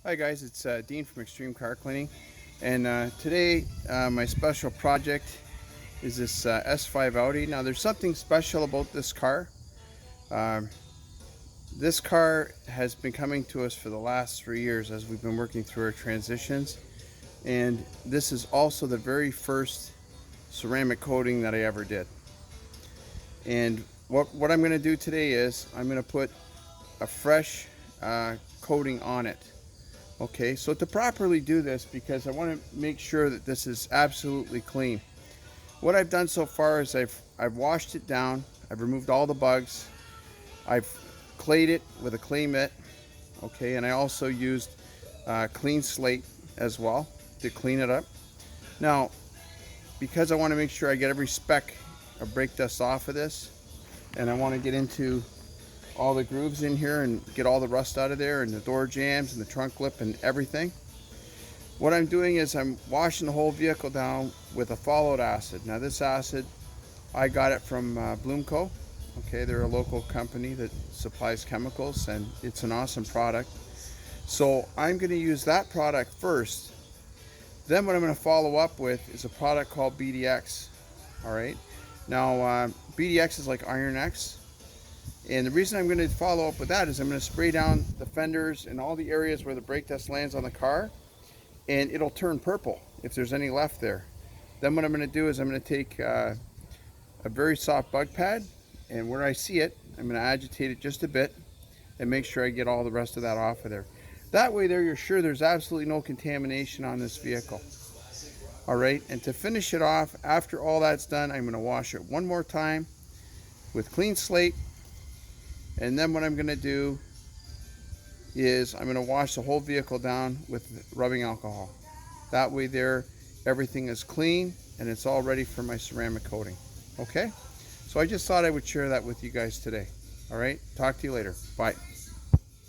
Hi guys, it's Dean from Extreme Car Cleaning, and today my special project is this S5 Audi. Now there's something special about this car. Um, this car has been coming to us for the last 3 years as we've been working through our transitions, and this is also the very first ceramic coating that I ever did. And what I'm going to do today is I'm going to put a fresh coating on it. Okay, so to properly do this, because I want to make sure that this is absolutely clean, what I've done so far is I've washed it down, I've removed all the bugs, I've clayed it with a clay mitt, okay, and I also used clean slate as well to clean it up. Now, because I want to make sure I get every speck of brake dust off of this, and I want to get into all the grooves in here and get all the rust out of there and the door jambs and the trunk lip and everything. What I'm doing is I'm washing the whole vehicle down with a fallout acid. Now this acid, I got it from Bloomco. Okay, they're a local company that supplies chemicals and it's an awesome product. So I'm going to use that product first. Then what I'm going to follow up with is a product called BDX. All right. Now BDX is like Iron X. And the reason I'm going to follow up with that is I'm going to spray down the fenders and all the areas where the brake dust lands on the car, and it'll turn purple if there's any left there. Then what I'm going to do is I'm going to take a very soft bug pad, and where I see it, I'm going to agitate it just a bit and make sure I get all the rest of that off of there. That way there you're sure there's absolutely no contamination on this vehicle. All right, and to finish it off, after all that's done, I'm going to wash it one more time with clean slate. And then what I'm going to do is I'm going to wash the whole vehicle down with rubbing alcohol. That way there, everything is clean and it's all ready for my ceramic coating. Okay? So I just thought I would share that with you guys today. All right? Talk to you later. Bye.